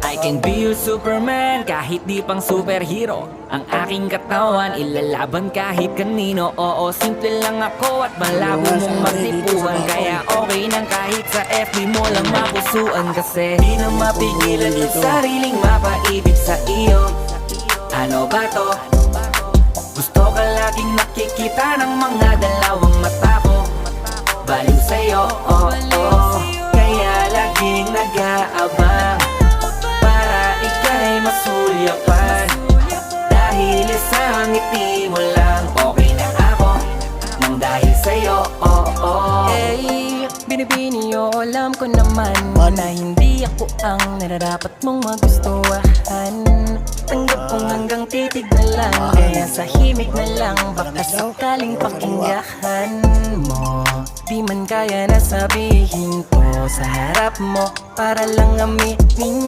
I can be your Superman kahit di pang superhero. Ang aking katawan ilalaban kahit kanino. Oo, simple lang ako at malabo mong magtipuan. Kaya okay nang kahit sa FB mo lang mapusuan. Kasi di na mapigilan yung sariling mapaibig sa iyo. Ano ba to? Gusto ka laging nakikita ng mga dalawang mata ko. Baliw sa'yo, oh, oh. Kaya laging nag-aabang para ika'y masulyapan. Dahil isang ngiti mo lang okay na ako. Nang dahil sa'yo, oh, oh. Hey, binibini o alam ko naman na hindi ako ang nararapat mong magustuhan. Tanggap kong hanggang titig na lang, kaya sa himig na lang baka sakaling pakinggan mo. Di man kaya na sabihin ko sa harap mo para lang aminin